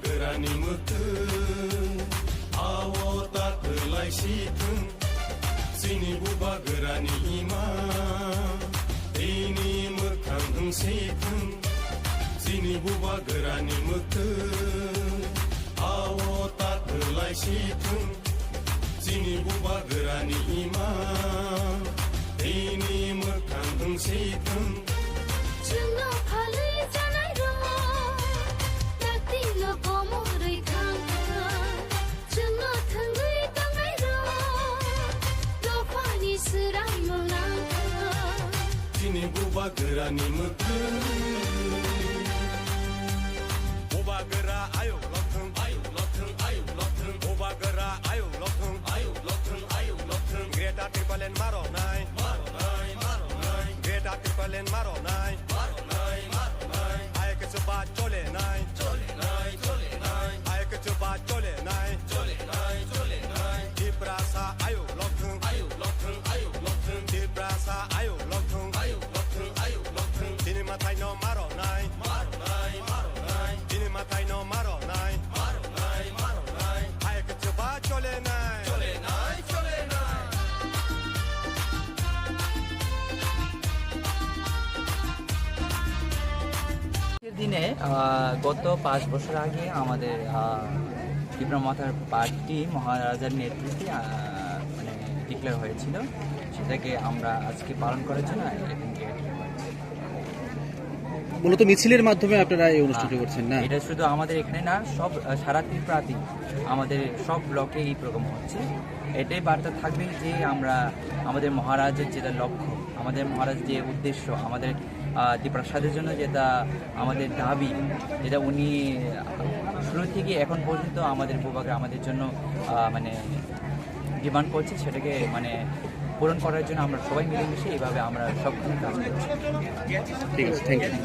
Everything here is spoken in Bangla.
गोरानि मोथोन आव ताखोलाय सिथोन जोंनि बुबा गोरानि इमा दैनि मोखां होंसेथों जोंनि बुबा गोरानि मोथोन आव ताखोलाय सिथों जोंनि बुबा गोरानि इमा दैनि मोखां होंसेथों बुबा गोरानि मोथोन बुबा गोरा आयौ लथों आयौ लथों आयौ लथों बुबा गोरा आयौ लथों आयौ लथों आयौ लथों ग्रेटा ट्रिपलेन मारनाय मारनाय मारनाय ग्रेटा ट्रिपलेन मारनाय मारनाय मारनाय आयके चोबा चलेनाय चलेनाय चलेनाय आयके चोबा चलेनाय चलेनाय चलेनाय दिप्रासा आयौ लथों आयौ लथों आयौ लथों दिप्रासा आयौ लथों आयौ Matai no maro nai, dini matai no maro nai, ay ke chuba chole nai, chole nai. দিনে গত 5 বছর আগে আমাদের ত্রিপুরা মাথার পার্টি মহারাজার নেতৃত্বে মানে ডিক্লেয়ার হয়েছিল, সেটাকে আমরা আজকে পালন করার জন্য মূলত মিছিলের মাধ্যমে আপনারা এই অনুষ্ঠানটি করছেন না? এটা শুধু আমাদের এখানে না, সব সারা ত্রিপুরাতে আমাদের সব ব্লকে এই প্রোগ্রাম হচ্ছে। এটাই বার্তা থাকবে যে আমরা আমাদের মহারাজের যেটা লক্ষ্য, আমাদের মহারাজ যে উদ্দেশ্য, আমাদের ত্রিপ্রাসাদের জন্য যেটা আমাদের দাবি, যেটা উনি শুরু থেকে এখন পর্যন্ত আমাদের বুবাকে আমাদের জন্য মানে ডিমান্ড করছে, সেটাকে মানে পূরণ করার জন্য আমরা সবাই মিলেমিশে এইভাবে আমরা সবখানে কাজ করছি। ঠিক আছে, থ্যাংক ইউ।